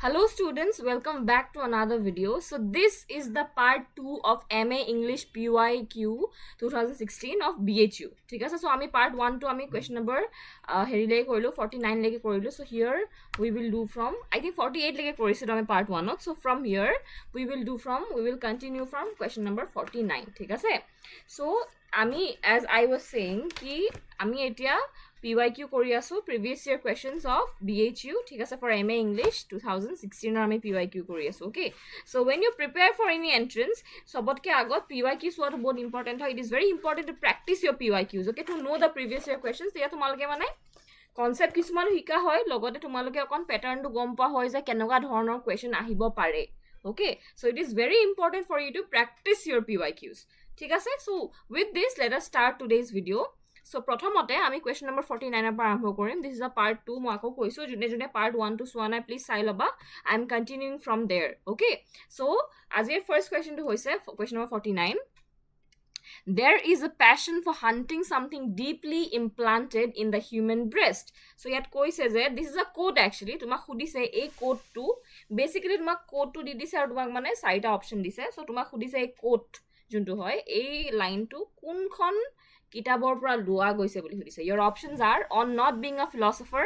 Hello students, welcome back to another video. So this is the part 2 of MA English PYQ 2016 of BHU. ঠিক আছে, so আমি part 1 to আমি question number হেৰি লৈকে কৰিলো 49 লৈকে কৰিলো. So here we will do from I think 48 লৈকে কৰিছিলো আমি part 1 ত. So from here we will continue from question number 49. ঠিক আছে, so আমি as I was saying কি আমি এতিয়া PYQ কৰি আছো previous year questions of BHU ঠিক আছে for MA English 2016 আমি PYQ কৰি আছো. Okay, so when you prepare for any entrance সবতকে আগত PYQ হোৱাটো বহুত important হয়. It is very important to practice your PYQs, okay, to know the previous year questions. তেতিয়া তোমালোকে মানে কনসেপ্ট কিছুমান শিকা হয়, লগতে তোমালোকে অকন প্যাটাৰ্নটো গম পোৱা হয় যে কেনেকুৱা ধৰণৰ কোৱেশ্চন আহিব পাৰে. Okay, so it is very important for you to practice your PYQs. ঠিক আছে, so with this let us start today's video. So প্ৰথমতে আমি question number 49 পৰা আৰম্ভ কৰিম. This is a part 2. মই আকৌ কৈছো যোনে যোনে part 1 to চোৱা নাই প্লিজ চাই লবা. I am continuing from there. Okay, so আজিৰ first question টো হৈছে question number 49. There is a passion for hunting something deeply implanted in the human breast. So yet কৈছে যে this is a quote actually. তোমাক সুধিছে এই quote টো basically তোমাক quote টো দি দিছে আৰু তোমাক মানে চাৰিটা অপচন দিছে. So তোমাক সুধিছে এই quote যোনটো হয় এই লাইনটো কোনখন কিতাবৰ পৰা লোৱা গৈছে বুলি সুধিছে. Your options are On Not Being a Philosopher,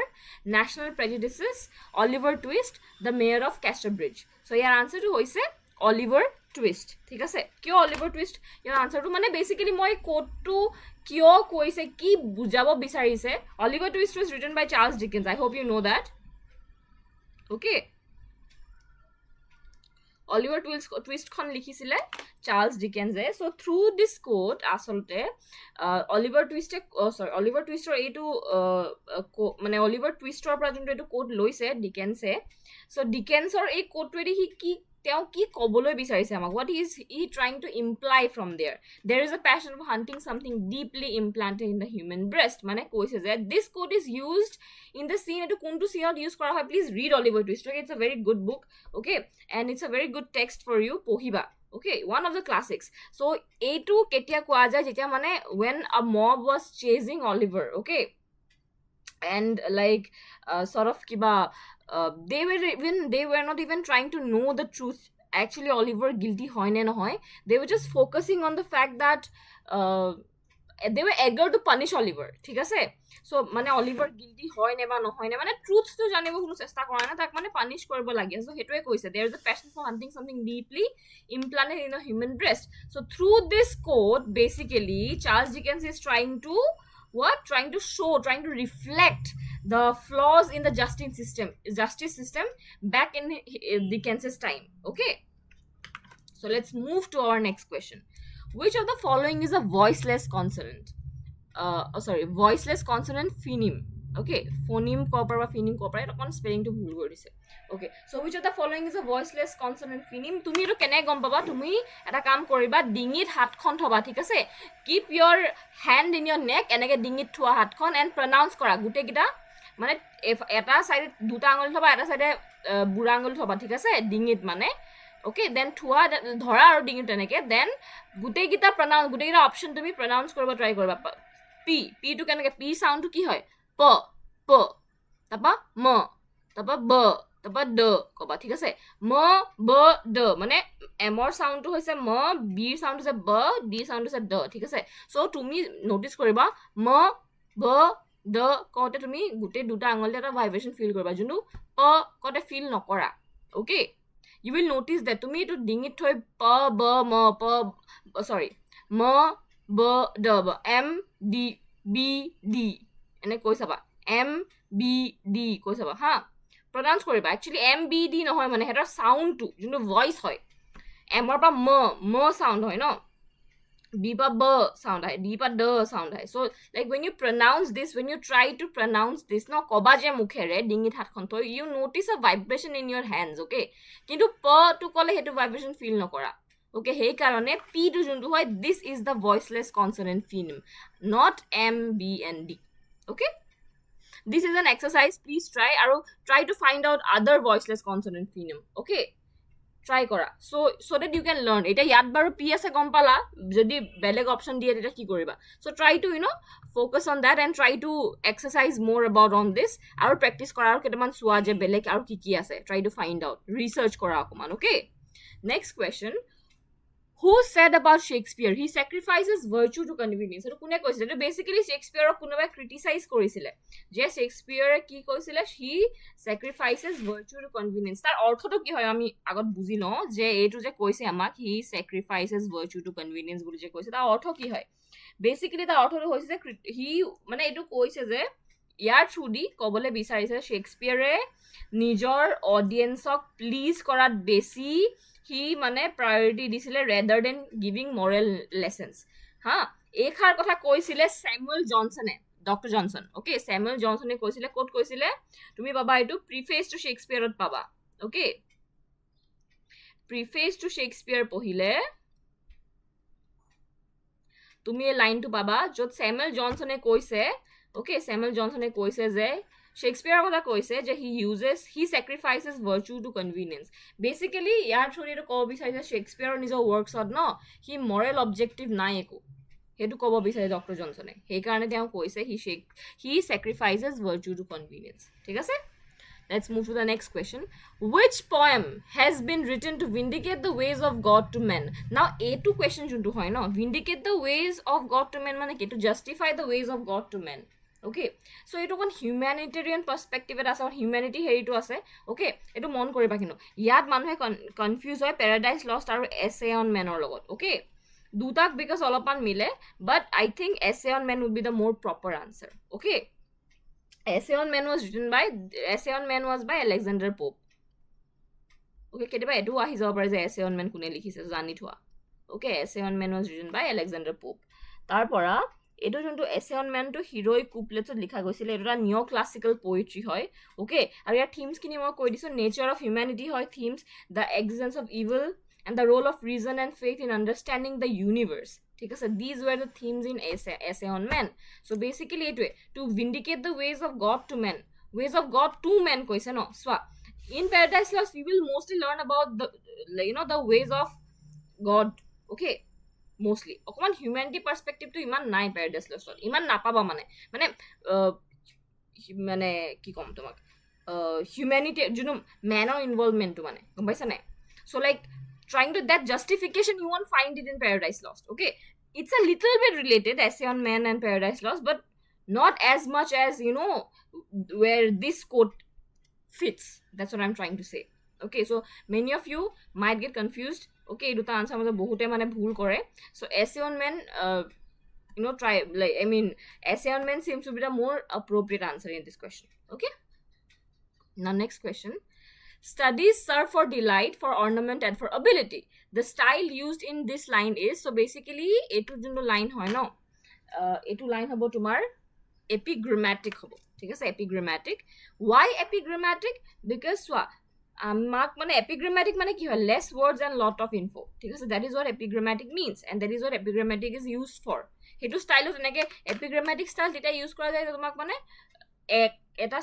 National Prejudices, Oliver Twist, The Mayor of Casterbridge. So ইয়াৰ আনসাৰটো হৈছে Oliver Twist. ঠিক আছে, কিয় Oliver Twist? ইয়াৰ আনসাৰটো মানে বেসিক্যালি মই কোডটো কিয় কৈছে কি বুজাব বিচাৰিছে. Oliver Twist was written by Charles Dickens. I hope you know that. Okay, Oliver Twist খন লিখিছিলে চার্লস ডিকেন্সে. সো থ্রু দিস কোট আসলতে অলিভার টুইস্টৰ এইটো মানে অলিভাৰ টুইষ্টৰ পৰা যোনটো এইটো কোট লৈছে ডিকেন্সে. সো ডিকেন্সৰ এই কোটটোৱেদি সি কি তেওঁ কি ক'বলৈ বিচাৰিছে আমাক, what is he trying to imply from there is a passion for hunting something deeply implanted in the human breast. মানে কৈছে যে this quote is used in the scene. এটো কোনটো সিনত ইউজ কৰা হয়, please read Oliver Twist. Okay, it's a very good book, okay, and it's a very good text for you পঢ়িবা. Okay, one of the classics. So এইটো কেতিয়া কোৱা যায় যেতিয়া মানে when a mob was chasing Oliver, okay, and like sort of kiba they were not even trying to know the truth actually Oliver guilty hoy na noy. They were just focusing on the fact that they were eager to punish Oliver. ঠিক আছে, so মানে Oliver guilty hoy ne ba nohoy ne মানে truth to janibo কোনো চেষ্টা কৰা না, তাক মানে punish কৰিব লাগে. So হেতুৱে কৈছে there is a passion for hunting something deeply implanted in a human breast. So through this quote basically Charles Dickens is trying to trying to reflect the flaws in the justice system back in Dickens's time. Okay, so let's move to our next question. Which of the following is a voiceless consonant? Voiceless consonant phoneme. Okay, phoneme copper or phoneme copper এটা কোন spelling two ভুল কৰি দিছে. Okay, so which of the following is a voiceless consonant phoneme? তুমি এটো কেনে গম পাবা? তুমি এটা কাম কৰিবা, ডিঙিত হাতখন থবা. ঠিক আছে, keep your hand in your neck, এনেকে ডিঙিত থোৱা হাতখন and pronounce কৰা গুটে গিটা মানে এটা সাইডে দুটা আঙুল থবা, এটা সাইডে বুঢ়া আঙুল থবা. ঠিক আছে, ডিঙিত মানে okay, then থোৱা ধৰা আৰু ডিঙিত তেনেকে, then গুটে গিটা pronounce গুটে গিটা অপশন তুমি pronounce কৰিব ট্ৰাই কৰিবা. পি টু কেনেকে পি সাউন্ডটো কি হয় প প তাপা ম তাপা ব তাপা ড কবা. ঠিক আছে, ম ব ড মানে এমৰ সাউন্ডটো হৈছে ম, বিৰ সাউন্ড হৈছে ব, ডি সাউন্ড হৈছে ড. ঠিক আছে, সো তুমি নোটিস কৰিবা ম ব ড কওঁতে তুমি গোটেই দুটা আঙুলিতে এটা ভাইব্ৰেশন ফিল কৰিবা, যোনটো প কওঁতে ফিল নকৰা. ওকে, you will notice that তুমি এটো ডিঙিত থৈ প ব ম প ম ব ড ব এম ডি বি ডি এনে কৈ চাবা, এম বি ডি কৈ চাবা হা, প্ৰনাউন্স কৰিবা. একচুয়ালি এম বি ডি নহয়, মানে হেতৰ সাউন্ডটো যোনটো ভয়েস হয়, এমৰ পৰা ম সাউন্ড হয় ন, বি পা ব সাউন্ড হয়, ডি পা ড সাউন্ড হয়. So like when you pronounce this, when you try to pronounce this ন, কবা যে মুখেৰে ডিঙিত হাতখন থৈ, you notice a vibration in your hands. Okay, কিন্তু প টু কলে হেতু ভাইব্ৰেশন ফিল নকৰা. Okay, সেই কাৰণে পি টু যোনটো হয়, this is the voiceless consonant phoneme, not m b and d. Okay, this is an exercise, please try to find out other voiceless consonant phoneme. Okay, try কৰা so that you can learn এটা ইয়াত বাৰু P আছে গম পালা যদি বেলেগ অপচন দিয়ে তেতিয়া কি কৰিবা so try to focus on that and try to exercise more about on this আৰু practice কৰা আৰু কেইটামান চোৱা যে বেলেগ আৰু কি আছে try to find out research কৰা অকমান okay next question who said about Shakespeare he sacrifices virtue to convenience এটো কোনে কৈছিল এটো বেসিক্যালি শেক্সপিয়াৰক কোনোবাই ক্ৰিটিসাইজ কৰিছিলে যে শেক্সপিয়াৰে কি কৈছিলে he sacrifices virtue to convenience তাৰ অৰ্থটো কি হয় আমি আগত বুজি লওঁ যে এটো যে কৈছে আমাক he sacrifices virtue to convenience বুলি যে কৈছে তাৰ অৰ্থ কি হয় বেসিক্যালি তাৰ অৰ্থটো হৈছে যে he মানে এটো কৈছে যে ইয়াৰ থ্ৰুদি কবলে বিচাৰিছে শেক্সপিয়াৰে নিজৰ অডিয়েন্সক প্লিজ কৰাত বেছি he মানে priority দিছিলে rather than giving moral lessons ha এখাৰ কথা কৈছিলে স্যামুয়েল জনসনে ডক্টৰ জনসন ওকে স্যামুয়েল জনসনে কৈছিলে কোট কৈছিলে তুমি বাবা এটো প্ৰিফেস টু শেক্সপিয়াৰত পাবা ওকে প্ৰিফেস টু শেক্সপিয়াৰ পঢ়িলে তুমি এই লাইনটো পাবা যত স্যামুয়েল জনসনে কৈছে ওকে স্যামুয়েল জনসনে কৈছে যে Shakespeare কথা কৈছে যে he sacrifices virtue to convenience basically year through the to কব বিচাৰিছে Shakespeare নিজৰ worksত ন he moral objective নাই একো হেতু কব বিচাৰে ডক্টৰ জনসনে সেই কাৰণে তেওঁ কৈছে he sacrifices virtue to convenience ঠিক আছে let's move to the next question which poem has been written to vindicate the ways of god to men now a2 question juntu hoy no vindicate the ways of god to men mane ki to justify the ways of god to men okay so eto kon humanitarian perspective eta asa humanity heritu ase okay eto mon koriba kinu yat manhe confuse hoy paradise lost aru essay on men or logot okay dutak because olopan mile but I think essay on men would be the more proper answer okay essay on men was by Alexander Pope okay ketiba etu ahi jaba pare je essay on men kune likhise jani thua okay essay on men was written by Alexander Pope tar pora এটো যোনটো essay on man to heroic couplets লিখা গৈছিল এটা নিও classical poetry হয় ওকে আৰু ইয়াৰ themes কিনি মই কৈ দিছো নেচাৰ অফ হিউম্যানিটি হয় themes the existence of evil and the role of reason and faith in understanding the universe ঠিক আছে these were the themes in essay on man so basically এটোৱে to vindicate the ways of god to men কৈছে ন so in paradise lost we will mostly learn about the the ways of god okay mostly অকমান humanity perspective to ইমান নাই paradise lost ইমান নাপাবা মানে কি কম তোমাক humanity juno man or involvement to মানে গম পাইছা নাই so like trying to that justification you won't find it in paradise lost okay it's a little bit related essay on man and paradise lost but not as much as where this quote fits that's what I'm trying to say okay so many of you might get confused okay দুটা answer মধ্যে বহুতে মানে ভুল করে so essay on men try like I mean essay on men seems to be the more appropriate answer in this question okay now next question studies serve for delight for ornament and for ability the style used in this line is so basically etu junto line hoy no etu line hobo tumar epigrammatic hobo ঠিক আছে epigrammatic why epigrammatic because mark মানে epigrammatic মানে কি হয় less words and lot of info ঠিক আছে that is what epigrammatic means and that is what epigrammatic is used for হেতু স্টাইলত এনেকে epigrammatic style এটা ইউজ কৰা যায় তোমাক মানে এটা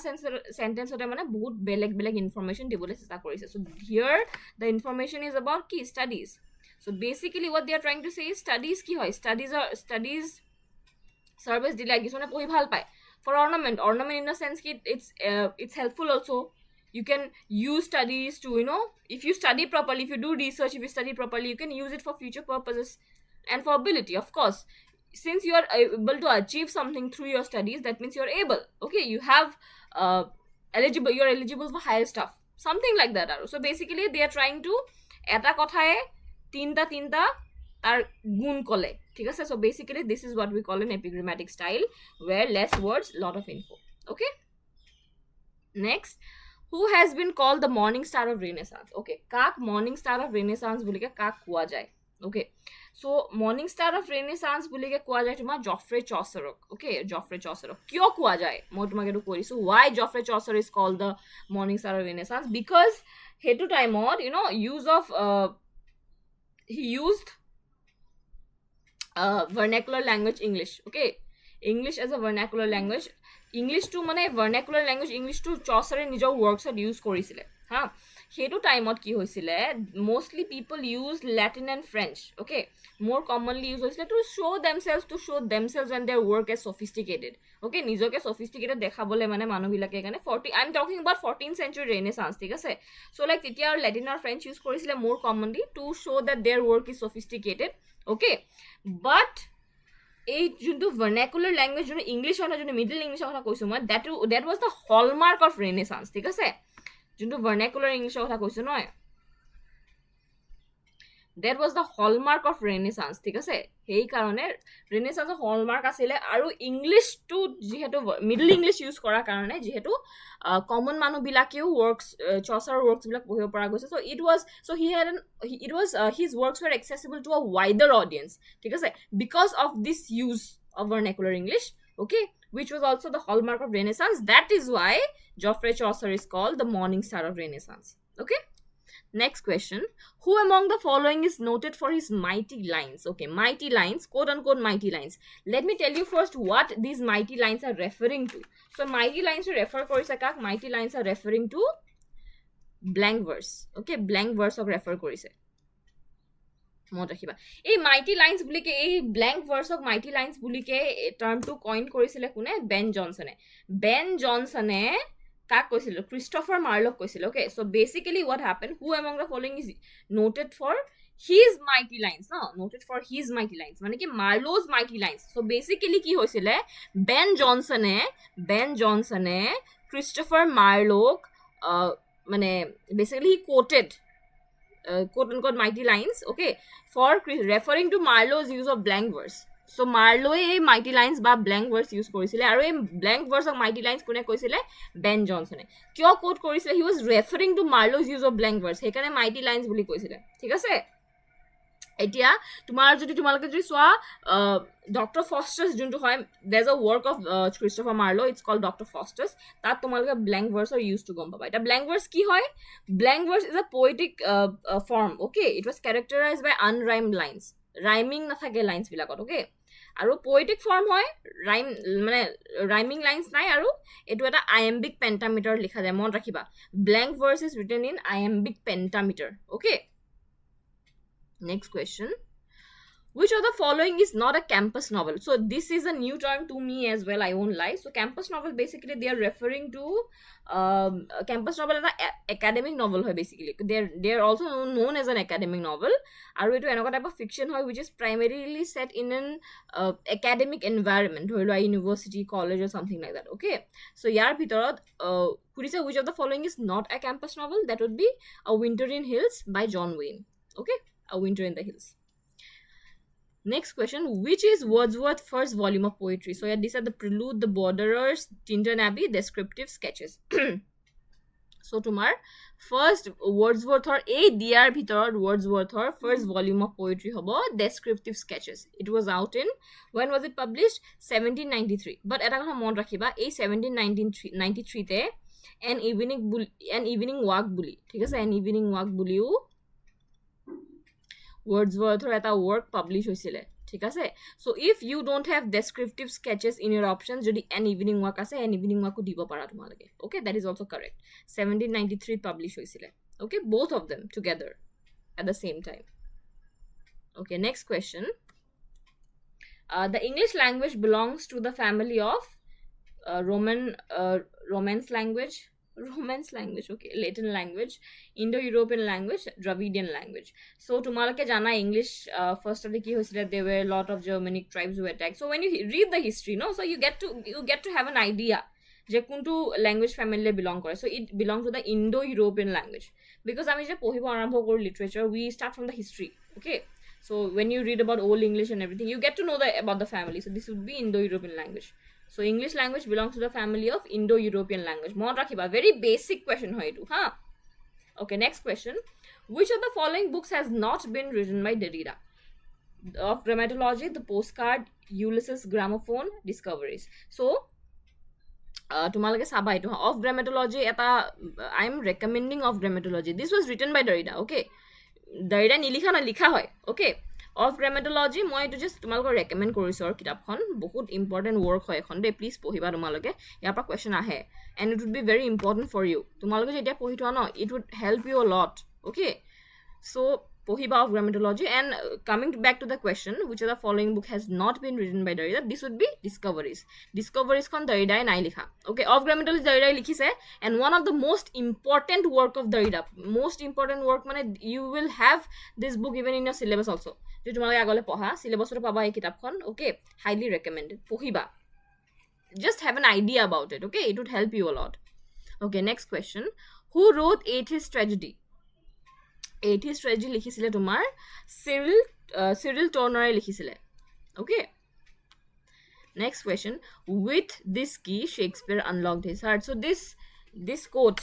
সেন্টেন্সতে মানে বহুত বেলেগ ইনফরমেশন দিবলৈ চেষ্টা কৰিছে so here the information is about key studies so basically what they are trying to say is studies কি হয় studies service দিলে কিছুমানে পঢ়ি ভাল পায় for ornament in a sense it's helpful also you can use studies to if you study properly if you do research if you study properly you can use it for future purposes and for ability of course since you are able to achieve something through your studies that means you're able okay you have you're eligible for higher stuff something like that so basically they are trying to eta kothae tinta tar gun kole ঠিক আছে so basically this is what we call an epigrammatic style where less words lot of info okay next who has been called the morning star of renaissance okay kak morning star of renaissance bulike kak koa jay okay so morning star of renaissance bulike koa jay tuma Geoffrey Chaucer okay Geoffrey Chaucer kyo koa jay moi tumake to korisu why Geoffrey Chaucer is called the morning star of renaissance because hetu time or use of he used vernacular language English okay English as a vernacular language English to মানে vernacular language English to Chaucer in নিজৰ works use কৰিছিলে হা সেইটো টাইমত কি হৈছিলে mostly people use Latin and French, okay, more commonly used হৈছিলে to show themselves and their work as sophisticated, okay, নিজকে sophisticated দেখাবলে মানে মানুহবিলাকে কাৰণে 40 I'm talking about 14th century Renaissance, ঠিক আছে, so like তেতিয়া Latin or French use কৰিছিলে more commonly to show that their work is sophisticated, okay, but এই যোনটো vernacular language যোনটো ইংলিছ হয় যোনটো মিডল ইংলিছৰ কথা কৈছো মই that was the hallmark of Renaissance, ঠিক আছে, যোনটো vernacular ইংলিছৰ কথা কৈছো নহয়, that was the hallmark of Renaissance, ঠিক আছে, সেই কাৰণে Renaissance hallmark আছিলে আৰু ইংলিছ টু যেহেতু মিডল ইংলিছ ইউজ কৰাৰ কাৰণে যেহেতু কমন মানুহ বিলাকেও works Chaucer works বিলাক পঢ়িব পৰা গৈছে, so his works were accessible to a wider audience, ঠিক আছে, because of this use of vernacular English, okay, which was also the hallmark of Renaissance. That is why Geoffrey Chaucer is called the morning star of Renaissance, okay. Next question, who among the following is noted for his mighty lines, okay, mighty lines, quote unquote mighty lines. Let me tell you first what these mighty lines are referring to. So mighty lines to refer korise kak, mighty lines are referring to blank verse, okay, blank verse of refer korise মত ৰাখিবা এই মাইটি lines বুলি কে এই blank verse of mighty lines বুলি কে term to coin কৰিছিলে কোনে বেন জনসনে কাক কৈছিল ক্ৰিস্টোফাৰ মাৰ্লক কৈছিল okay so basically what happened, who among the following is noted for his mighty lines, no noted for his mighty lines মানে কি মাৰ্লো's mighty lines, so basically কি হৈছিলে বেন জনসনে ক্ৰিস্টোফাৰ মাৰ্লক মানে basically he quoted quote unquote mighty lines, okay, for referring to Marlowe's use of blank verse. So Marlowe এই mighty lines বা blank verse use কৰিছিলে আৰু এই blank verse of mighty lines কোনে কৈছিলে বেন জনসনে কিয় coat কৰিছিলে he was referring to Marlowe's use of blank verse সেইকাৰণে mighty lines বুলি কৈছিলে ঠিক আছে এতিয়া তোমালোকে যদি চোৱা ডক্টৰ ফস্টাৰ্ছ যোনটো হয় there's a work of Christopher Marlowe, it's called Dr. Faustus, তাত তোমালোকে blank verse or used to গম পাবা এটা blank verse কি হয় blank verse is a poetic form, okay, it was characterized by unrhymed lines, rhyming নাথাকে lines বিলাকত, okay, আৰু poetic form হয় মানে rhyming lines নাই আৰু এটো এটা iambic pentameter লিখা যায় মন ৰাখিবা blank verse is written in iambic pentameter, okay. Next question, which of the following is not a campus novel? So this is a new term to me as well, I won't lie. So campus novel basically they are referring to campus novel is an academic novel hoy basically they are also known as an academic novel aru etu enoka type of fiction hoy which is primarily set in an academic environment hoy lo university college or something like that, okay. So yar bhitorot which of the following is not a campus novel? That would be A Winter in Hills by John Wayne, okay, A Winter in the Hills. Next question, which is Wordsworth's first volume of poetry? So yeah, these are the Prelude, the Borderers, Tintern Abbey, descriptive sketches. So tomar first Wordsworth or a dr bhitorot Wordsworth or first volume of poetry hobo descriptive sketches. It was out in, when was it published? 1793. But eta kotha mon rakhiba ei 1793 te an evening walk buli, thik ase, an evening walk buliu Wordsworth or eta work publish hoisile, ঠিক আছে so if you don't have descriptive sketches in your options jodi an evening walk ase an evening walk ko dibo para tumalage, okay, that is also correct. 1793 publish hoisile, okay, both of them together at the same time, okay. Next question, the English language belongs to the family of Romance language, okay, Latin language, Indo-European language, Dravidian language. So tumalake jana English first of ki hoisile there were a lot of Germanic tribes who attacked. So when you read the history, no, so you get to have an idea je kuntu language family belong kore. So it belongs to the Indo-European language because ami je pohibo arambho koru literature, we start from the history, okay. So when you read about old English and everything, you get to know about the family. So this would be Indo-European language. So English language belongs to the family of Indo-European language. Mon rakhiba, very basic question hoy tu, ha. Okay, next question. Which of the following books has not been written by Derrida? Of Grammatology, The Postcard, Ulysses, Gramophone, Discoveries. So tumalage saba etu of Grammatology eta I am recommending of Grammatology. This was written by Derrida, okay. Derrida nilikha na likha hoy, okay. Of grammatology মই এইটো just তোমালোকক recommend কৰিছোঁ আৰু কিতাপখন বহুত important work হয় এখন দেই প্লিজ পঢ়িবা তোমালোকে ইয়াৰ পৰা কুৱেশ্যন আহে and it would be very important for you তোমালোকে যেতিয়া পঢ়ি থোৱা ন it would help you a lot okay so' পঢ়িবা of grammatology and coming back to the question which of the following book has not been written by Derrida this would be discoveries kon Derrida nai likha okay of grammatology Derrida likhise and one of the most important work of Derrida most important work mane you will have this book even in your syllabus also je tumaloke agole poha syllabus ro paba ei kitab khon okay highly recommended pohiba just have an idea about it okay it would help you a lot okay next question who wrote Atheist Tragedy Atheist Tragedy লিখিছিলে তোমাৰ Cyril Tourneৰে লিখিছিলে okay next question with this key Shakespeare unlocked his heart so this quote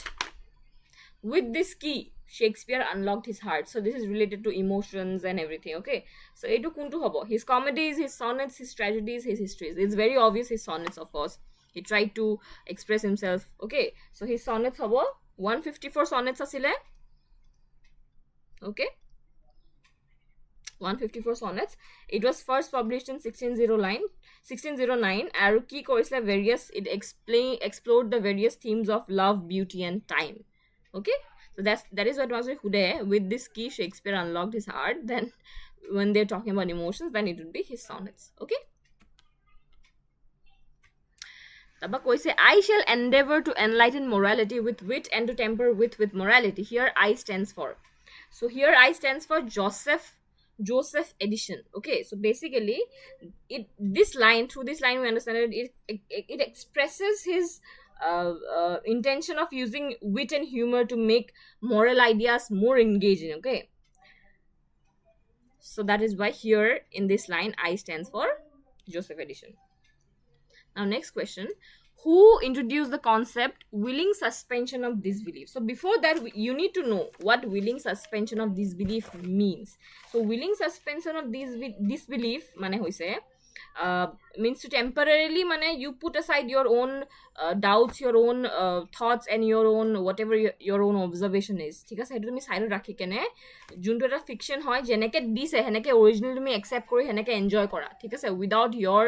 with this key Shakespeare unlocked his heart so this is related to emotions and everything okay so etu kuntu hobo his comedies his sonnets his tragedies his histories it's very obvious his sonnets of course he tried to express himself okay so his sonnets hobo 154 sonnets asile okay 154 sonnets it was first published in 1609 আৰু কি কৰিছিলে various it explored the various themes of love beauty and time okay so that is what was hude with this key Shakespeare unlocked his heart then when they're talking about emotions then it would be his sonnets okay taba koise I shall endeavor to enlighten morality with wit and to temper wit with morality here I stands for so here I stands for Joseph Edition okay so basically through this line we understand it expresses his intention of using wit and humor to make moral ideas more engaging okay so that is why here in this line I stands for Joseph Edition now next question who introduced the concept willing suspension of disbelief so before that you need to know what willing suspension of disbelief means so willing suspension of disbelief mane hoise means to temporarily mane you put aside your own doubts your own thoughts and your own whatever your own observation is ঠিক আছে হেতু তুমি side ৰাখি কেনে যোনটো এটা fiction হয় যেনেকে দিছে হেনেকে অৰিজিনাল তুমি একসেপ্ট কৰি হেনেকে এনজয় কৰা ঠিক আছে without your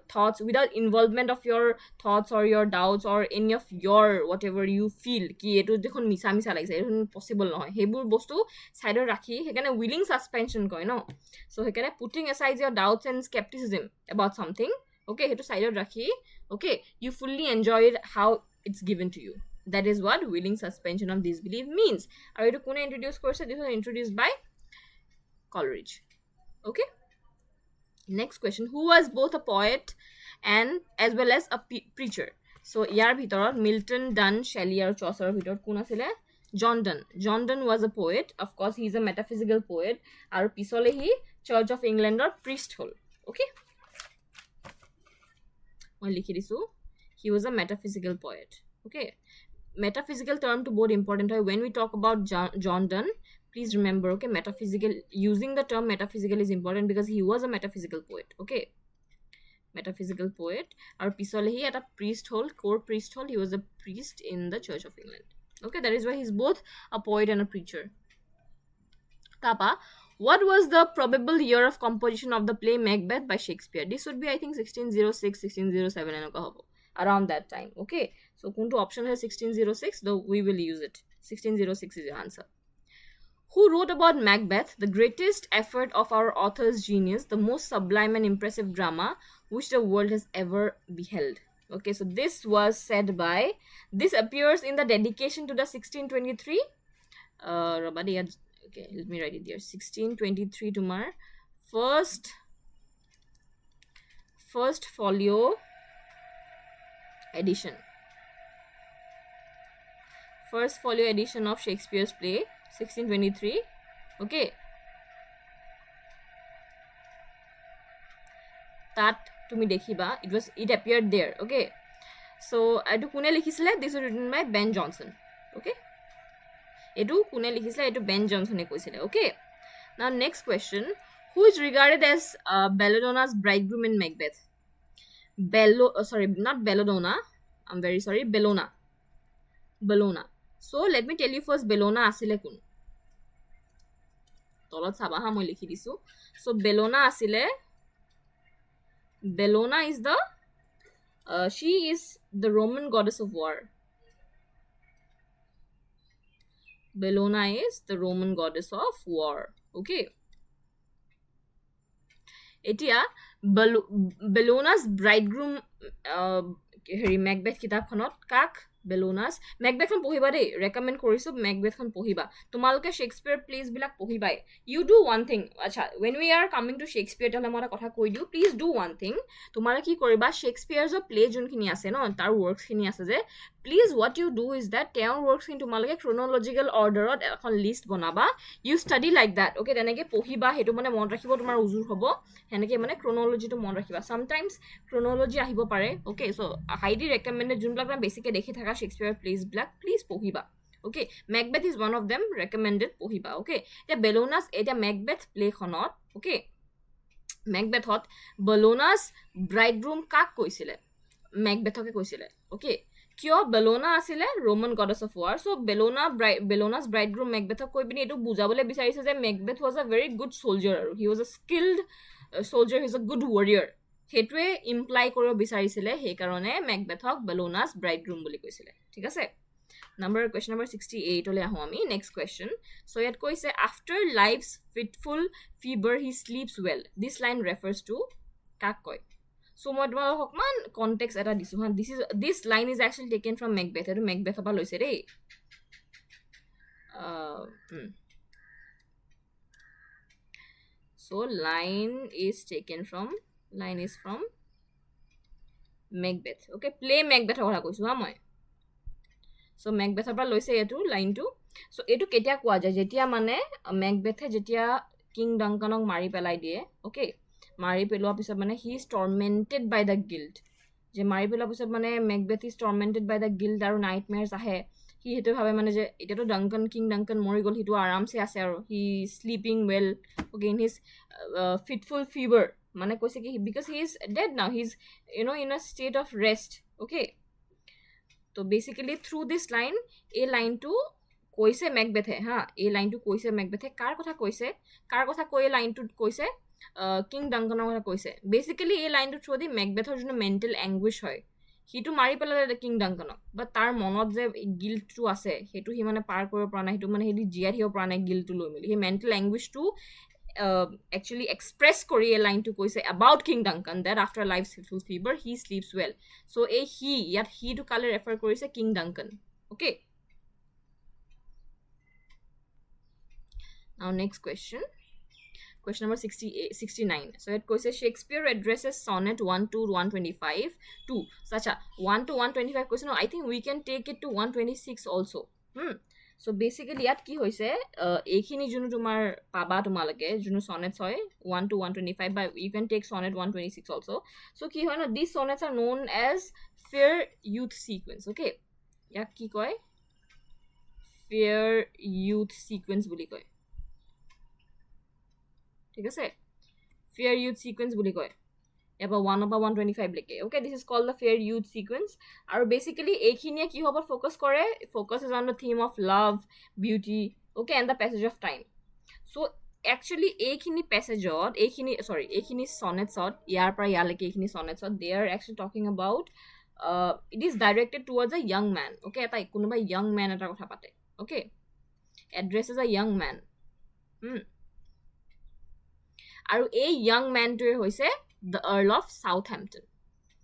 thoughts without involvement of your thoughts or your doubts or any of your whatever you feel ki etu dekhon misa lagise etu possible nohoy hebur bostu side rakhi hekane willing suspension koy no so hekane putting aside your doubts and skepticism about something okay hetu side rakhi okay you fully enjoy it how it's given to you that is what willing suspension of disbelief means aru etu kone introduce korse this was introduced by Coleridge okay next question who was both a poet and as well as a preacher so yar bhitorot Milton Donne Shelley aru Chaucer bhitorot kun asile John Donne was a poet of course he is a metaphysical poet aru pisole hi Church of England or priest hol okay moi likhi disu he was a metaphysical poet okay metaphysical term to both important when we talk about John Donne please remember okay metaphysical using the term metaphysical is important because he was a metaphysical poet okay metaphysical poet or pisole he at a priest hole core priest hole he was a priest in the Church of England okay that is why he's both a poet and a preacher tapa what was the probable year of composition of the play Macbeth by Shakespeare this would be I think 1606 1607 enuka hobo around that time okay so kuntu option has 1606 though we will use it 1606 is your answer who wrote about Macbeth, the greatest effort of our author's genius, the most sublime and impressive drama which the world has ever beheld. Okay, so this was said by, this appears in the dedication to the 1623. Okay, let me write it here. 1623 Tumar, first folio edition. First folio edition of Shakespeare's play. 1623 okay that tumi dekhiba it appeared there okay so etu kune likhisile this was written by Ben Jonson okay etu kune likhisile etu Ben Jonson e koisile okay now next question who is regarded as Belladonna's bridegroom in Macbeth not Belladonna I'm very sorry Bellona so let me tell you first Bellona asile kun তলত চাবা হা মই লিখি দিছো so বেলোনা আসিলে Bellona is she is the Roman goddess of war. Bellona is the Roman goddess of war. Okay. এতিয়া Bellona's bridegroom হেৰি Macbeth কিতাপখনত কাক বেলোনাছ মেকবেথখন পঢ়িবা দেই ৰেকমেণ্ড কৰিছো মেকবেথখন পঢ়িবা তোমালোকে শ্বেক্সপিয়াৰ প্লেজ বিলাক পঢ়িবাই ইউ ডু ওৱান থিং আচ্ছা when we are coming to Shakespeare তেতিয়াহ'লে মই এটা কথা কৈ দিওঁ প্লিজ ডু ওৱান থিং তোমালোকে কি কৰিবা শ্বেক্সপিয়াৰ্ছৰ প্লে যোনখিনি আছে ন তাৰ ৱৰ্কছখিনি আছে যে please what you do is that তেওঁৰ ৱৰ্কছখিনি তোমালোকে ক্ৰনলজিকেল অৰ্ডাৰত এখন লিষ্ট বনাবা you study like that okay তেনেকৈ পঢ়িবা সেইটো মানে মনত ৰাখিব তোমাৰ উজুৰ হ'ব সেনেকৈ মানে ক্ৰনলজিটো মনত ৰাখিবা চামটাইমছ ক্ৰনলজি আহিব পাৰে অ'কে চ' হাইলি ৰেকমেণ্ডেড যোনবিলাক মানে বেছিকৈ দেখি থকা শ্বেক্সপিয়াৰ প্লেজবিলাক প্লিজ পঢ়িবা okay Macbeth is one of them recommended পঢ়িবা অ'কে এতিয়া বেলোনাছ এতিয়া মেকবেথ প্লেখনত অ'কে মেকবেথত বেলোনাছ ব্ৰাইডগ্ৰুম কাক কৈছিলে মেকবেথকে কৈছিলে অ'কে কিয় বেলোনা আছিলে ৰোমান গডেছ অফ ৱাৰ চ' বেলোনাছ ব্ৰাইডগ্ৰুম মেকবেথক কৈ পিনি এইটো বুজাবলৈ বিচাৰিছে যে Macbeth was a very good soldier আৰু he was a skilled soldier he is a good warrior সেইটোৱে ইমপ্লাই কৰিব বিচাৰিছিলে সেইকাৰণে মেকবেথক বেলোনাছ ব্ৰাইডগ্ৰুম বুলি কৈছিলে ঠিক আছে কুৱেশ্যন নম্বৰ 68লৈ আহোঁ আমি নেক্সট কুৱেশ্যন চ' ইয়াত কৈছে after lives fitful fever he sleeps well দিছ লাইন ৰেফাৰ্ছ টু কাক কয় চ' মই তোমালোকক অকণমান কণ্টেক্স এটা দিছোঁ হা this line is actually taken from Macbeth এইটো মেকবেথৰ পৰা লৈছে দেই so' line is from Macbeth okay play মেকবেথৰ কথা কৈছোঁ হা মই চ' মেকবেথৰ পৰা লৈছে এইটো লাইনটো চ' এইটো কেতিয়া কোৱা যায় যেতিয়া মানে মেকবেথে যেতিয়া কিং ডাংকানক মাৰি পেলাই দিয়ে অ'কে মাৰি পেলোৱাৰ পিছত মানে he is tormented by the guilt যে মাৰি পেলোৱাৰ পিছত মানে Macbeth is tormented by the guilt আৰু নাইটমেয়াৰ্ছ আহে সি সেইটো ভাবে মানে যে এতিয়াতো কিং ডাংকান মৰি গ'ল সিটো আৰামছে আছে আৰু he sleeping well okay in his fitful fever মানে কৈছে কি because he is dead now he is in a state of rest okay তো বেচিকেলি থ্ৰু দিছ লাইন এই লাইনটো কৈছে মেকবেথে হা এই লাইনটো কৈছে মেকবেথে কাৰ কথা কৈ এই লাইনটোত কৈছে কিং ডাংকানৰ কথা কৈছে বেচিকেলি এই লাইনটো থ্ৰু দি মেকবেথৰ যোনটো মেণ্টেল এংগুইছ হয় সিটো মাৰি পেলালে কিং ডাংকানক বাট তাৰ মনত যে গিল্টটো আছে সেইটো সি মানে পাৰ কৰিব পৰা নাই সেইটো মানে সেইটো জীয়াই থাকিব পৰা নাই গিল্টটো লৈ মেলি সেই মেণ্টেল এংগুইছটো একচুৱেলি এক্সপ্ৰেছ কৰি এই লাইনটো কৈছে about King Duncan that after life fitful fever he sleeps well so' এই ইয়াত হিটো কালে ৰেফাৰ কৰিছে King Duncan okay now next question number 69 so it কৈছে Shakespeare addresses sonnet 1 to 125 to such a 1 to 125 question I think we can take it to 126 also so basically ইয়াত কি হৈছে এইখিনি যোনো তোমাৰ পাবা তোমালকে যোনো sonnets হয় 1 to 125 but you can take sonnet 126 also so কি হয় না these sonnets are known as fair youth sequence okay ইয়াক কি কয় fair youth sequence বুলি কয় ঠিক আছে fair youth sequence বুলি কয় এবা 1 বা 125 লৈকে okay this is called the fair youth sequence আৰু basically এইখিনিয়ে কি হ'ব ফোকাস কৰে focuses on the theme of love beauty okay and the passage of time so actually এইখিনি passageত এইখিনি sonnetsত ইয়াৰ পৰা ইয়ালৈকে এইখিনি sonnetsত they are actually talking about it is directed towards a young man okay এটা কোনোবা young man এটা কথা পাতে okay addresses a young man আৰু এই young manটোৱে হৈছে the Earl of Southampton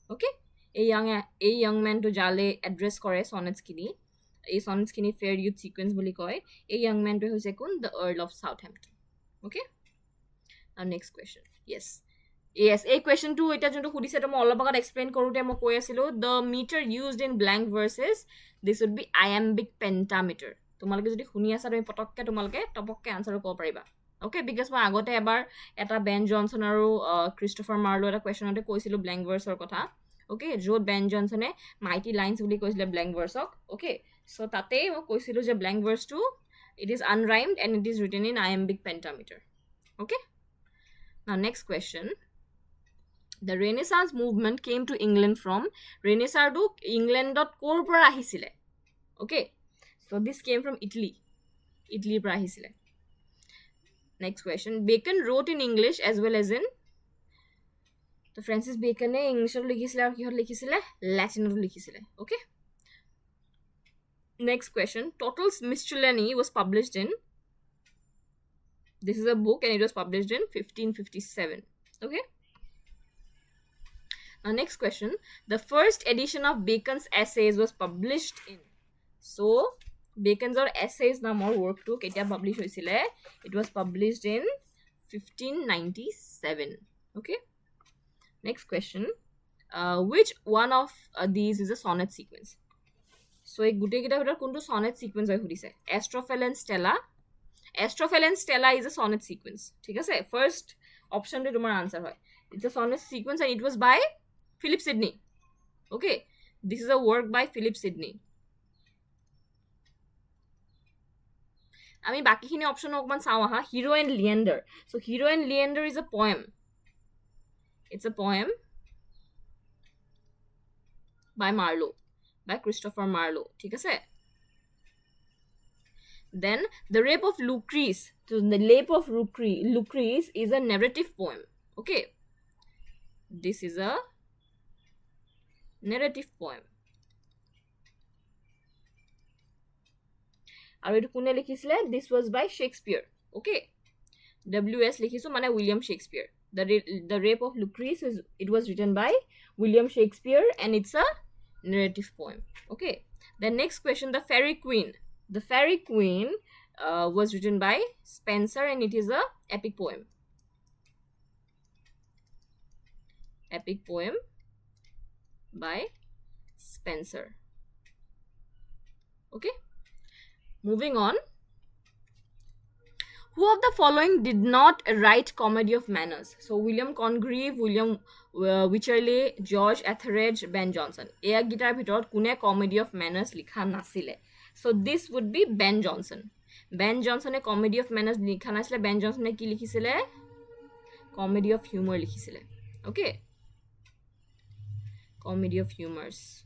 okay এই young manটো জালে এড্ৰেছ কৰে sonnets খিনি fair youth sequence বুলি কয় এই young manটোৱে হৈছে কোন the Earl of Southampton okay now next question yes এই questionটো এটা যোনটো সুধিছে তো মই অলপ আগত এক্সপ্লেইন কৰোতে মই কৈ আছিলো the meter used in blank verses this would be iambic pentameter তোমালোকে যদি শুনি আছা তুমি পটককে তোমালোকে টপককে আনসাৰ কৰিব পাৰিবা okay because মই আগতে এবাৰ এটা বেন জনসন আৰু ক্ৰিস্টোফাৰ মাৰ্লো এটা কোৱেশ্চনতে কৈছিলো ব্ল্যাঙ্ক ভাৰ্সৰ কথা okay য'ত বেন জনসনে মাইটি লাইনস বুলি কৈছিলে ব্ল্যাঙ্ক ভাৰ্সক okay so তাতে মই কৈছিলো যে blank ভাৰ্সটো it is unrhymed and it is written in iambic pentameter okay now next question the renaissance movement came to england from renaissance to englandত কৰ পৰা আহিছিলে okay so this came from italy পৰা আহিছিলে Next question. Bacon wrote in English as well as in. তো Francis বেকনে ইংলিছত লিখিছিলে আৰু কিহত লিখিছিলে লেটিনত লিখিছিলে okay next question Total's Miscellany was published in this is a book and it was published in 1557 okay now next question the first edition of Bacon's essays was published in so Bacon's or essays namor work to ketia publish hoisile it was published in 1597 okay next question which one of these is a sonnet sequence so ek gute kita bhitor kuntu sonnet sequence hoy hudise Astrophel and Stella is a sonnet sequence thik ase first option te tomar answer hoy it's a sonnet sequence and it was by Philip Sidney okay this is a work by Philip Sidney ami baki khini option okman saw ha Hero and Leander so Hero and Leander is a poem it's a poem by Marlowe by Christopher Marlowe ঠিক আছে then the Rape of Lucrece so the Rape of Lucrece is a narrative poem okay this is a narrative poem আৰু এটো কোনে লিখিছিলে this was by Shakespeare okay WS লিখিছো মানে William Shakespeare the Rape of Lucrece it was written by William Shakespeare and it's a narrative poem okay the next question the Fairy Queen was written by Spenser and it is a epic poem by Spenser okay moving on who of the following did not write Comedy of Manners so William Congreve William Wycherley George Etheredge Ben Jonson eya gitar bhitor kune Comedy of Manners likha nasile so this would be Ben Jonson e Comedy of Manners likha nasile Ben Jonson e ki likhisile Comedy of Humor likhisile okay Comedy of Humors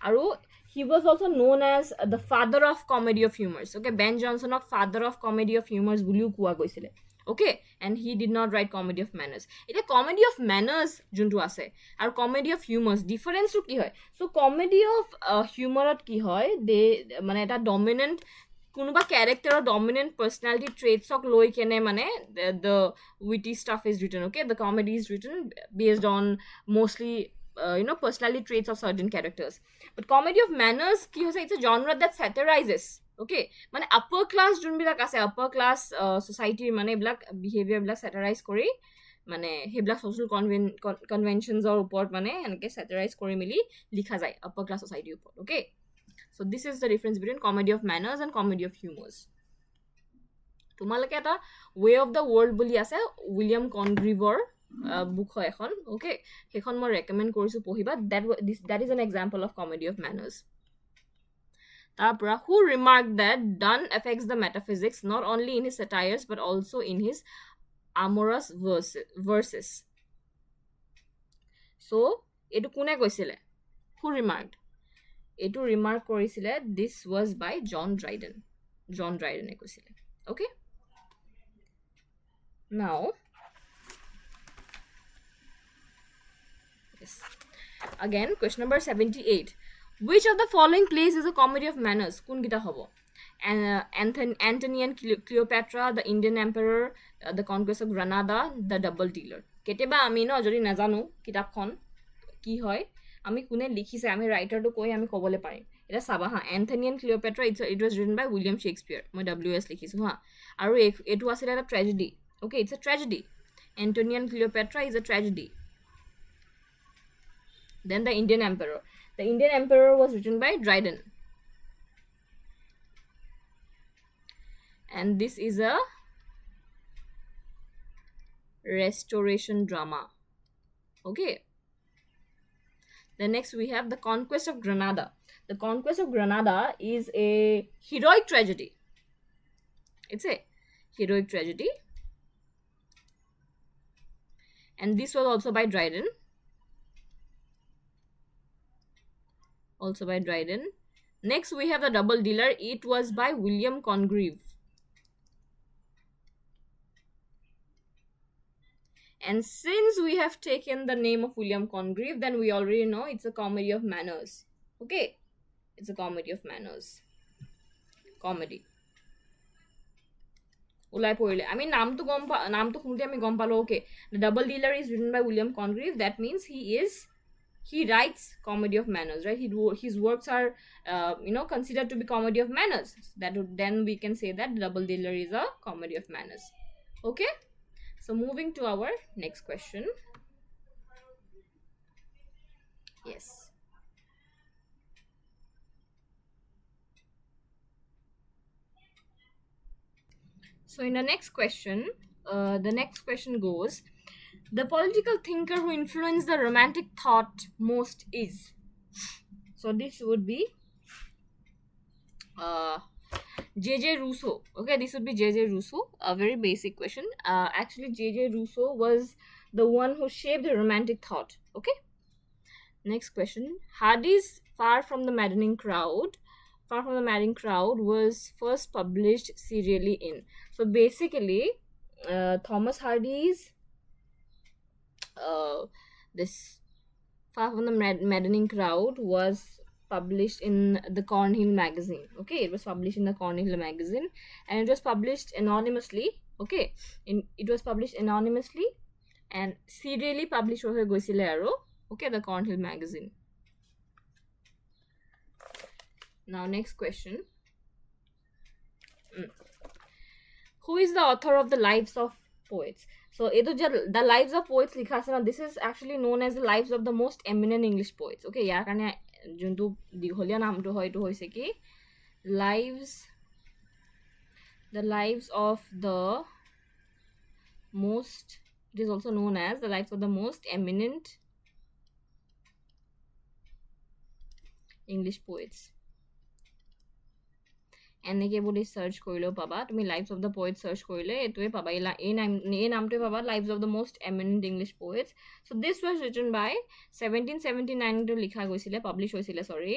aru he was also known as the father of Comedy of Humors okay Ben Jonson ok father of Comedy of Humors buliu kuwa goisile okay and he did not write Comedy of Manners eta Comedy of Manners juntu ase aru Comedy of Humors difference to ki hoy so Comedy of Humor ot ki hoy de mane eta dominant kunuba character or dominant personality traits ok loi kene mane the witty stuff is written okay the comedy is written based on mostly personality traits of certain characters but Comedy of Manners ki hoise it's a genre that satirizes okay mane upper class jun bilak ase upper class society mane blak behavior blak satirize kori mane hebla social conventions or upor mane enke satirize kori mili likha jay upper class society upor okay so this is the difference between Comedy of Manners and Comedy of Humors tumalake eta Way of the World buli ase William Congreve book hoy ekhon okay hekhon moi recommend korisu pohiba that is an example of Comedy of Manners tapra who remarked that Donne affects the metaphysics not only in his satires but also in his amorous verses so etu kune koisile who remarked etu remark korisile this was by John Dryden e koisile okay now again question number 78 which of the following plays is a Comedy of Manners kun gita hobo Antony and Cleopatra the Indian Emperor the Conquest of Granada the Double Dealer keteba ami no jodi najanu kitab khon ki hoy ami kune likhise ami writer to koi ami kobole parim eta saba ha Antony and Cleopatra it was written by William Shakespeare moi WS likhisu ha aru etu asile eta tragedy okay it's a tragedy Antony and Cleopatra is a tragedy then the Indian Emperor was written by Dryden and this is a restoration drama okay then next we have the Conquest of Granada is a heroic tragedy it's a heroic tragedy and this was also by Dryden Next we have the Double Dealer. It was by William Congreve. And since we have taken the name of William Congreve, then we already know it's a comedy of manners. Okay, it's a comedy of manners. Comedy. ওলাই পৰিলে আমি নামটো শুনতে আমি গম পালো okay, the double dealer is written by William Congreve. That means he writes comedy of manners, right? His works are considered to be comedy of manners. Then we can say that the double dealer is a comedy of manners. Okay, so moving to our next question. Yes. So in the next question goes, the political thinker who influenced the romantic thought most is. So this would be J.J. Rousseau. Okay, this would be J.J. Rousseau. A very basic question. Actually, J.J. Rousseau was the one who shaped the romantic thought. Okay. Next question. Hardy's Far from the Maddening Crowd was first published serially in. So basically, Thomas Hardy's this Far from the Maddening Crowd was published in the Cornhill magazine. Okay, it was published in the Cornhill magazine, and it was published anonymously. Okay, it was published anonymously and serially published hoye goisile aro. Okay, the Cornhill magazine. Now next question. Who is the author of the Lives of Poets? So the Lives of Poets likha ase na, this is actually known as the Lives of the most eminent English poets. Okay, yar kane juntu digholia namto hoy to hoise ki the lives of the most, it is also known as the Lives of the most eminent English poets. এনেকে বলি search কৰিলেও পাবা তুমি lives of the poets search কৰিলে এটোৱে পাবা এই নামটোৱে পাবা lives of the most eminent English poets so this was written by 1779 টো লিখা গৈছিলে পাবলিশ হৈছিলে sorry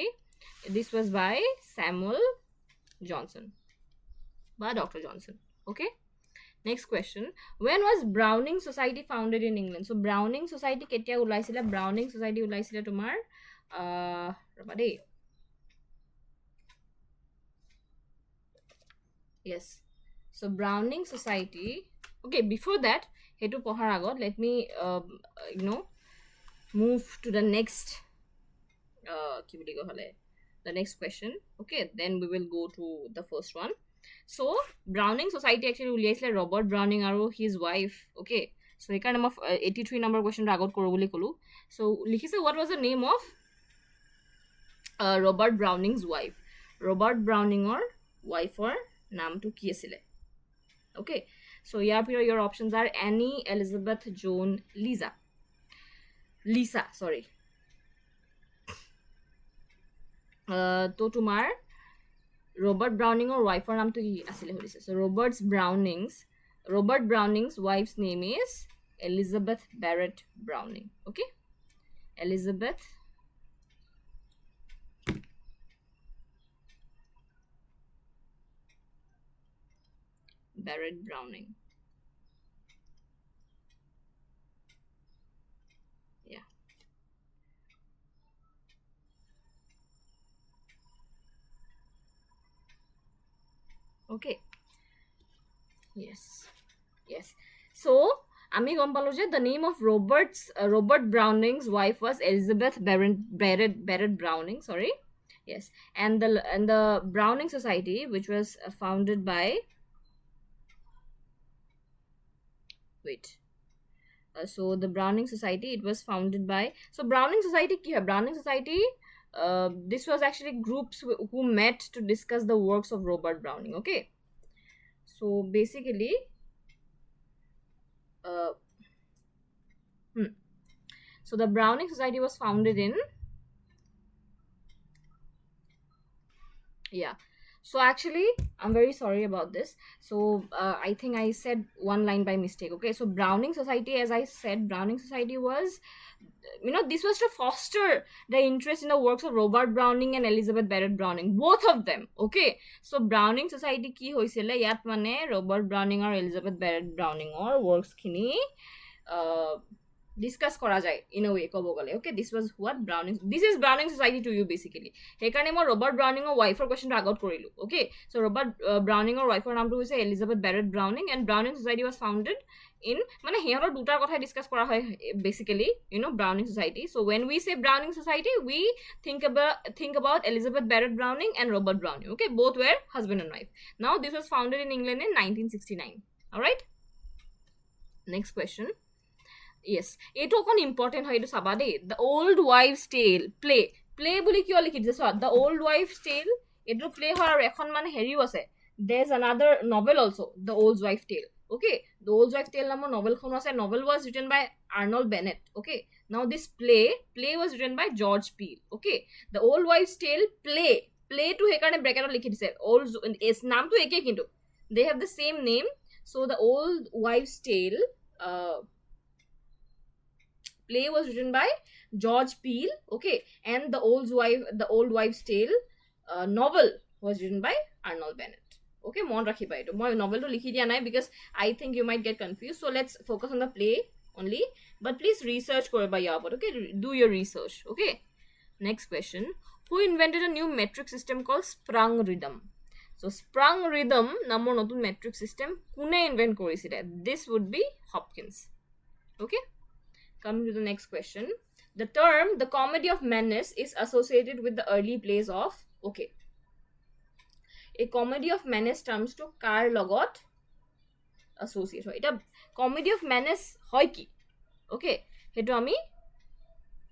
this was by Samuel Johnson বা doctor Johnson okay next question when was Browning Society founded in England? So Browning Society কেতিয়া ওলাইছিলে Browning Society ওলাইছিলে তোমাৰ ৰবা দেই Yes. So Browning Society. Okay, before that, hetu pohar agot, let me move to the next the next question. Okay, then we will go to the first one. So Browning Society actually uliaisile Robert Browning aru his wife. Okay, so ekane ma 83 number question agot koru boli kolu. So likhise what was the name of Robert Browning's wife? Robert Browning or wife or নামটো কি আছিলে okay so ইয়াৰ পিছৰ your options are Annie, Elizabeth, Joan, Lisa sorry তো তোমাৰ Robert Browning or wife নামটো কি আছিলে হলিছে so Robert Browning's wife's name is Elizabeth Barrett Browning. Okay, Elizabeth Barrett Browning. Yeah. Okay. Yes. So আমি গম পালো যে the name of Robert Browning's wife was Elizabeth Barrett Browning. Sorry. Yes. And the Browning Society, which was founded by so the Browning Society, it was founded by so Browning Society this was actually groups who met to discuss the works of Robert Browning. Okay, so basically so the Browning Society was founded in so actually I'm very sorry about this. So I think I said one line by mistake. Okay, so Browning Society, as I said, Browning Society was this was to foster the interest in the works of Robert Browning and Elizabeth Barrett Browning, both of them. Okay, so Browning Society ki hoisile yat mane Robert Browning or Elizabeth Barrett Browning or works khini discuss করা যায় in a way ক'ব গ'লে okay this was what Browning this is Browning society to you basically সেইকাৰণে মই Robert ব্ৰাউনিঙৰ ৱাইফৰ কুৱেশ্যনটো আগত কৰিলোঁ okay so' Robert ব্ৰাউনিঙৰ ৱাইফৰ নামটো হৈছে Elizabeth Barrett Browning and Browning society was founded in মানে সিহঁতৰ দুটাৰ কথাই ডিছকাছ কৰা হয় বেচিকেলি ব্ৰাউনিং ছ'চাইটি চ' ৱেন উই চে Browning society we think about Elizabeth Barrett Browning and Robert Browning. Okay, both were husband and wife. Now, this was founded in England in 1969. All right. Next question. Yes, eto kon important hoy etu saba de. The Old Wives' Tale play boli kyo likhi dise so The Old Wives' Tale etu play hoy aru ekhon mane heriu ase. There's another novel also, The Old Wives' Tale. Okay, The Old Wives' Tale namor novel khon ase. Novel was written by Arnold Bennett. Okay, now this play was written by George Peele. Okay, The Old Wives' Tale play to hekarne bracket likhi dise. Old is naam to eke kintu they have the same name. So The Old Wives' Tale play was written by George Peele, okay, and The Old Wives' Tale novel was written by Arnold Bennett. Okay, mon rakhiba etu moi novel to likhi dia nai because I think you might get confused, so let's focus on the play only, but please research koriba yabot. Okay, do your research. Okay, next question. Who invented a new metric system called sprung rhythm? So sprung rhythm namor notun metric system kune invent korisile? This would be Hopkins. Okay, coming to the next question. The term the comedy of madness is associated with the early plays of, okay, a comedy of madness terms to car logot associate hoy eta comedy of madness hoy ki, okay, hetu ami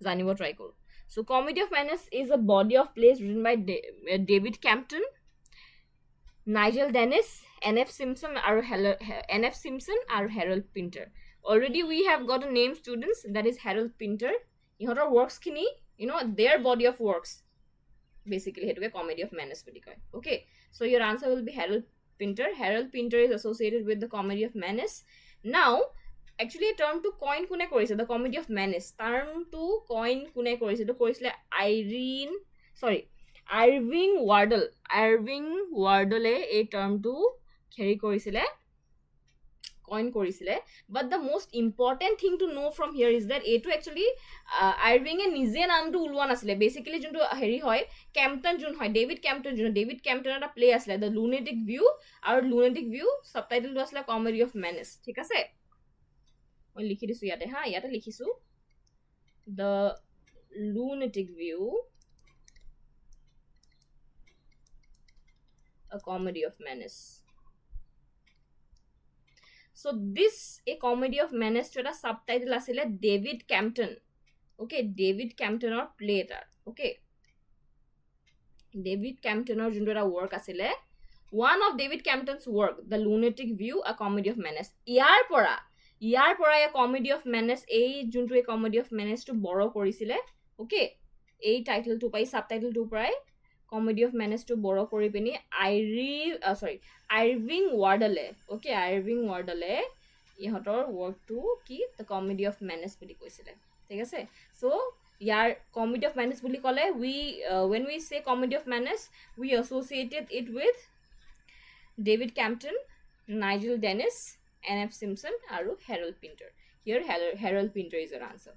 janibo try koru. So comedy of madness is a body of plays written by David Campton, Nigel Dennis, N.F. Simpson aru Harold Pinter. Already we have got a name, students, that is Harold Pinter. Ihotor works kini, their body of works basically hetu ke comedy of madness boli koy. Okay, so your answer will be Harold Pinter. Harold Pinter is associated with the comedy of madness. Now, actually a term to coin kune korise the comedy of madness. Term to coin kune korise to korisle Irving Wardle a term to carry korisile coin korisile. But the most important thing to know from here is that etu actually Irving e nije naam to ulwa nasile. Basically juntu heri hoy Campton jun hoy David Campton eta play asile The Lunatic View, aru Lunatic View subtitle to asile Comedy of Madness. Thik ase moi likhi disu yate yate likhisu The Lunatic View, a Comedy of Madness. So this a comedy of madness to a subtitle asile David Campton. Okay, David Campton or play ta. Okay, David Campton or juntu eta work asile, one of David Campton's work, The Lunatic View, a Comedy of Madness. Iyar pora a Comedy of Madness ei juntu a Comedy of Madness to borrow korisile. Okay, ei title to pai subtitle to prai Comedy of Madness to borrow kori pini Irving Wardle. Okay, Irving Wardle ihotor work to ki The Comedy of Madness boli koisile. Thik ase, so yar Comedy of Madness boli kole we when we say Comedy of Madness we associated it with David Campton, Nigel Dennis, N.F. Simpson aru Harold Pinter. Here Harold Pinter is your answer.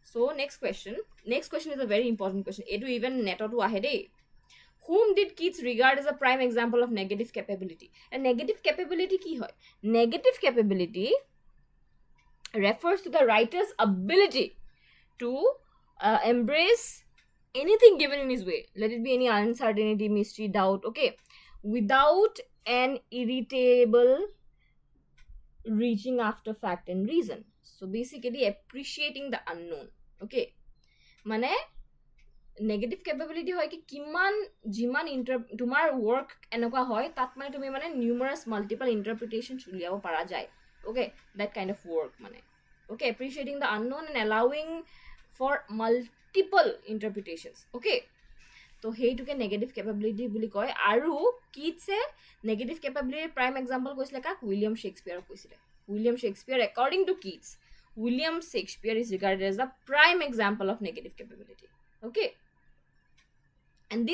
So next question is a very important question. Etu even neto to ahe dei. Whom did Keats regard as a prime example of negative capability? And negative capability ki hoy? Negative capability refers to the writer's ability to embrace anything given in his way. Let it be any uncertainty, mystery, doubt, okay, without an irritable reaching after fact and reason. So basically appreciating the unknown. Okay, mane negative capability hoy ki kiman jiman tumar work enoka hoy tat mane tumi mane numerous multiple interpretations uliabo para jay. Okay, that kind of work mane. Okay, appreciating the unknown and allowing for multiple interpretations. Okay, to hetu ke negative capability boli koy. Aru Keats e negative capability prime example koisile kak William Shakespeare koisile. William Shakespeare, according to Keats, William Shakespeare is regarded as the prime example of negative capability. Okay, and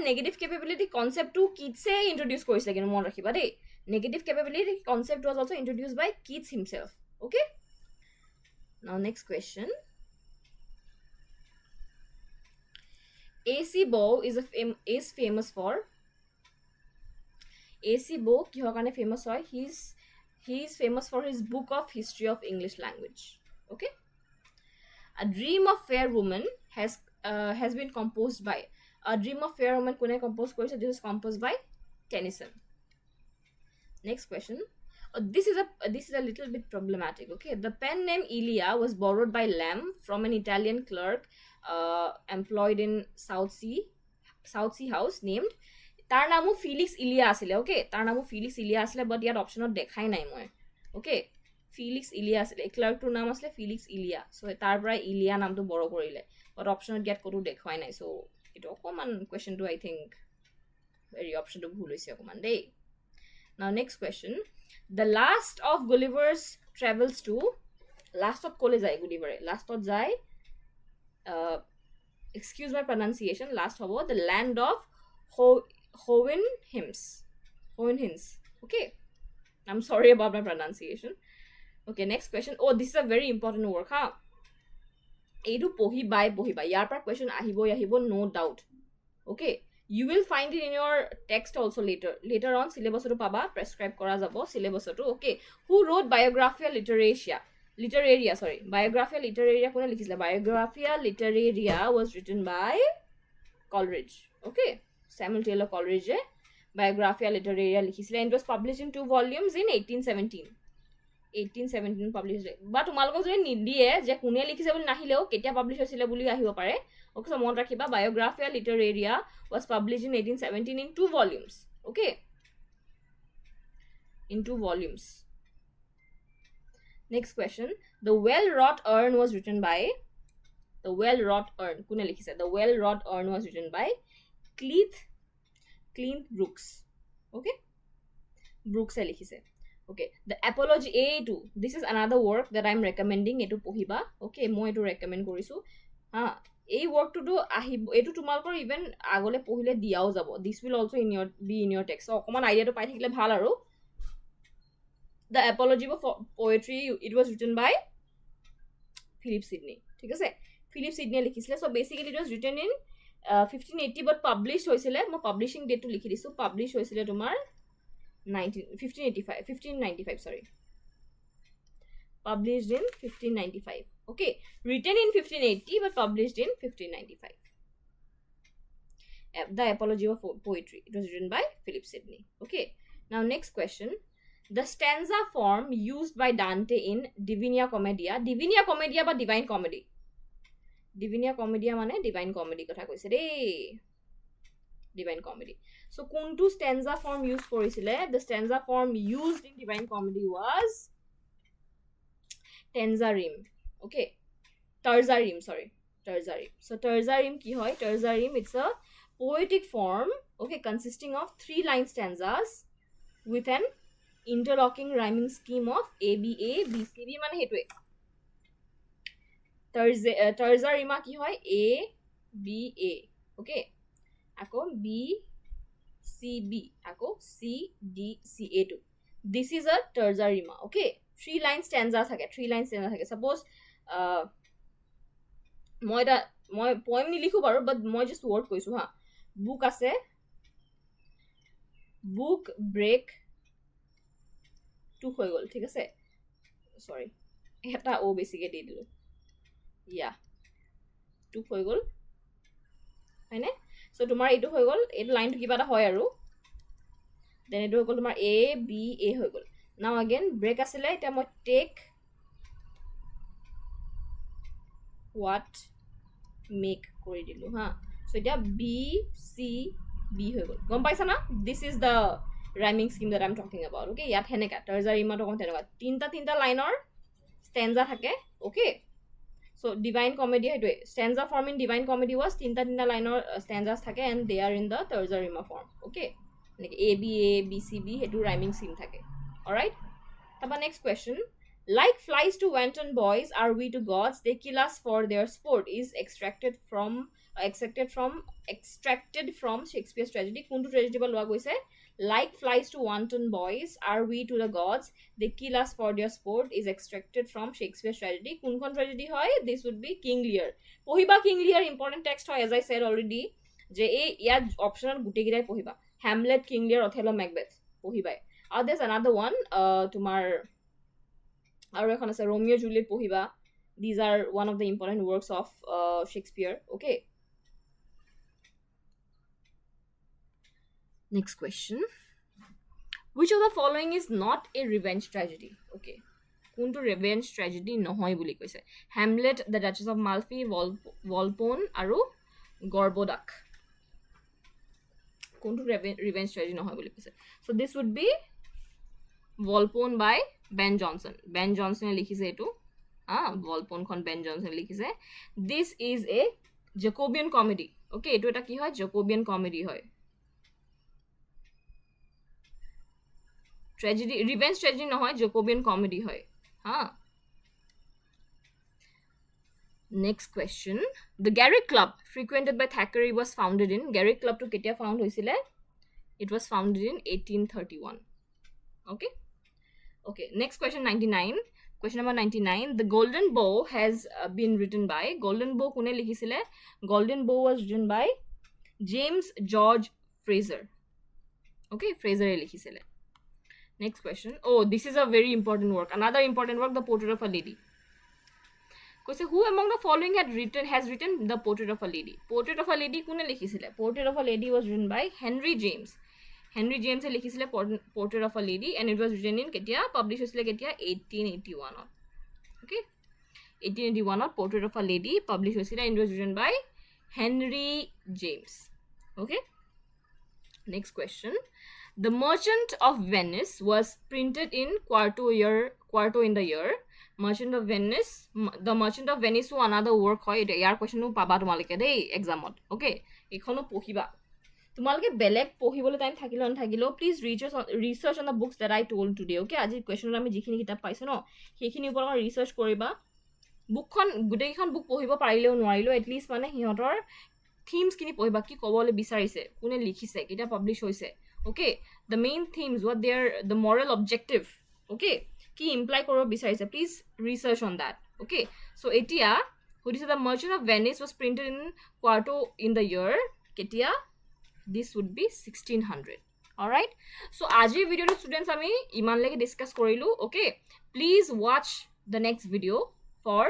negative capability concept to Keats e introduced koisile kinu mon rakhiba dei. Negative capability concept was also introduced by Keats himself. Okay, Now next question. AC Bow is famous for AC Bow কিহৰ কাৰণে famous হয় he is famous for his book of history of English language. Okay, A Dream of Fair Woman has been composed by A Dream of Fair Woman কোনে compose কৰিছে? This is composed by Tennyson. Next question. This is a little bit problematic. Okay, the pen name Elia was borrowed by Lamb from an Italian clerk employed in South Sea House named তাৰ নামো ফিলিক্স Ilya আছিলে. ওকে, তাৰ নামো ফিলিক্স Ilya আছিলে, but ইয়াত অপশ্যনত দেখাই নাই মই. ওকে, ফিলিক্স ইলিয়া আছিলে, ক্লাৰ্কটোৰ নাম আছিলে ফিলিক্স ইলিয়া. চ' তাৰ পৰা ইলিয়া নামটো বড় কৰিলে, বাট অপশ্যনত ইয়াত ক'তো দেখুৱাই নাই. চ' এইটো অকণমান কুৱেশ্যনটো আই থিংক হেৰি অপশ্যনটো ভুল হৈছে অকণমান দেই. Now next question. The last of Gulliver's travels to last of কলে যায় গুলিভাৰে? লাষ্টত যায়, excuse my pronunciation, last হ'ব the land of Houyhnhnms. Okay, I'm sorry about my pronunciation. Okay, next question. Oh, this is a very important work, huh? এইটো পঢ়িবা ইয়াৰ পৰা question আহিব no doubt. Okay, you will find it in your text also later on. Syllabus to paba prescribe kora jabo syllabus to. Okay, who wrote Biographia Literaria? Biographia Literaria kone likhile? Biographia Literaria was written by Coleridge. Okay, Samuel Taylor Coleridge Biographia Literaria likhile, and it was published in 2 volumes in 1817 published. But তোমালোকক যদি নিদিয়ে যে কোনে লিখিছে বুলি নাহিলেও কেতিয়া publish হৈছিলে বুলি আহিব পাৰে. Okay, so মনত ৰাখিবা Biographia Literaria was published in 1817 in 2 volumes. Okay, in 2 volumes. Next question. The Well-Wrought Urn was written by কোনে লিখিছে? The Well-Wrought Urn was written by Clint Brooks. Okay, Brooks লিখিছে. Okay, the Apology A2. This is another work that I'm recommending. Etu pohiba. Okay, moi etu recommend korisu. এই ওয়ার্কটো এইটো তোমালোকৰ even আগলে পঢ়িলে দিয়াও যাব. This will also be in your text. So অকমান আইডিয়াটো পাই থাকিলে ভাল আৰু. The Apology of Poetry, it was written by Philip Sidney. ঠিক আছে, Philip Sidney লিখিছিলে. So basically it was written in 1580 but published হৈছিলে, মই পাবলিশিং ডেটটো লিখি দিছো, পাবলিশ হৈছিলে তোমাৰ 1595 sorry, published in 1595. Okay, written in 1580 but published in 1595. The Apology of Poetry, it was written by Philip Sidney. Okay, now next question. The stanza form used by Dante in Divina Commedia বা Divine Comedy? Divina Commedia মানে Divine Comedy কথা কৈছে দেই, Divine Comedy. So কোনটো stanza form use কৰিছিলে? The stanza form used in Divine Comedy was Tenzarim. Okay, Terzarim. So Terzarim ki hoy? Terzarim, it's a poetic form, okay, consisting of 3-line stanzas with an interlocking rhyming scheme of ABA BCB মানে হেতুৱে Terzarima কি হয়? ABA. Okay, আকৌ BCB, আকৌ CDCA2. This is a Terzarima. Okay, 3-line stanza থাকে, 3-line stanza থাকে. Suppose মই poem নিলিখো বাৰু, but মই just word কৈছো হা. Book আছে, book break 2 হৈ গল, ঠিক আছে, সরি এটা ও বেছিকে দি দিলো, ইয়া 2 হৈ গল হয়নে? সো তোমাৰ এইটো হৈ গল, এইটো লাইনটো কিবা এটা হয় আৰু দেন এইটো হৈ গল তোমাৰ A B A হৈ গল. নাও अगेन ব্রেক আছিলে, এটা মই টেক what মেক কৰি দিলো হা. সো এটা B C B হৈ গল, গম পাইছা না? This is the rhyming scheme that I'm talking about. Okay, ইয়াত হেনেকা Terzarima to তেনেকা তিনটা লাইনৰ stanza থাকে. Okay, so Divine Comedy হেতু stanza form in Divine Comedy was তিনটা লাইনৰ stanzas থাকে and they are in the Terzarima form. Okay, like A B A B C B হেতু rhyming scheme থাকে. All right, taba next question. Like flies to wanton boys are we to gods, they kill us for their sport is extracted from Shakespeare's tragedy. কোনটো tragedy বা লোৱা গৈছে? Like flies to wanton boys are we to the gods, they kill us for their sport is extracted from Shakespeare's tragedy. কোনখন tragedy হয়? This would be King Lear. পঢ়িবা King Lear, important text হয়, as I said already, যে এই ইয়াত অপশনত গোটেইকেইটাই পঢ়িবা। Hamlet, King Lear, Othello, Macbeth পঢ়িবাই। আৰু there's another one, তোমাৰ আৰু এখন আছে Romeo Juliet পঢ়িবা। These are one of the important works of Shakespeare. Okay. Next question. Which of the following is not a revenge tragedy? Okay. কোনটো revenge tragedy নহয় বুলি কৈছে? Hamlet, The Duchess of Malfi, Volpone আৰু Gorboduc. কোনটো revenge tragedy নহয় বুলি কৈছে? So this would be Volpone by Ben Jonson. Ben Jonson লিখিছে এটো। Volpone খন Ben Jonson লিখিছে। This is a Jacobean comedy. Okay, এটো এটা কি হয়? Jacobean comedy হয়। Tragedy, revenge tragedy নহয়, Jacobean comedy হয়। Next question. The Garrick Club frequented by Thackeray was founded in, Garrick Club to ketia found hoisile? It was founded in 1831. Okay. Okay, next question 99. Question number 99. The Golden Bow has been written by, Golden Bow kune likhisile? Golden Bow was written by James George Fraser. Okay, Fraser e likhisile. Next question. Oh, this is a very important work. Another important work, The Portrait of a Lady. Because who among the following has written The Portrait of a Lady? Portrait of a Lady kune likhisile? Portrait of a Lady was written by Henry James. Henry James e likhisile Portrait of a Lady, and it was written in ketia, published hoisile ketia 1881 on. Okay, 1881 on Portrait of a Lady published hoisile, and it was written by Henry James. Okay. Next question. The Merchant of Venice was printed in quarto in the year. Merchant of Venice, The Merchant of Venice was another work hoy. Yar question nu paba tumalike dei exam ot. Okay, ekhono pohiba. তোমালকে বেলেগ পঢ়িবলৈ time থাকিলো নাথাকিলো, please research on the books that I told today. Okay, আজি কুৱেশ্যনত আমি যিখিনি কিতাপ পাইছোঁ ন, সেইখিনিৰ ওপৰত ৰিচাৰ্চ কৰিবা। বুকখন গোটেইকেইখন বুক পঢ়িব পাৰিলেও নোৱাৰিলেও এটলিষ্ট মানে সিহঁতৰ থিমছখিনি পঢ়িবা, কি ক'বলৈ বিচাৰিছে, কোনে লিখিছে, কেতিয়া পাব্লিছ হৈছে। Okay, the main themes, what there the moral objective, okay, কি ইমপ্লাই কৰিব বিচাৰিছে, please research on that. Okay, so' এতিয়া সুধিছে the merchant of Venice was printed in quarto in the year, কেতিয়া? This would be 1600. Alright, so ajir video to students ami iman leke discuss korilu. Okay, please watch the next video for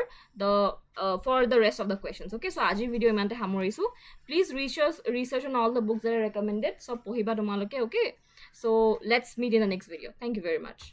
the rest of the questions. Okay, so ajir video imante hamorisu. Please research on all the books that are recommended, so pohiba tomaloke. Okay, so let's meet in the next video. Thank you very much.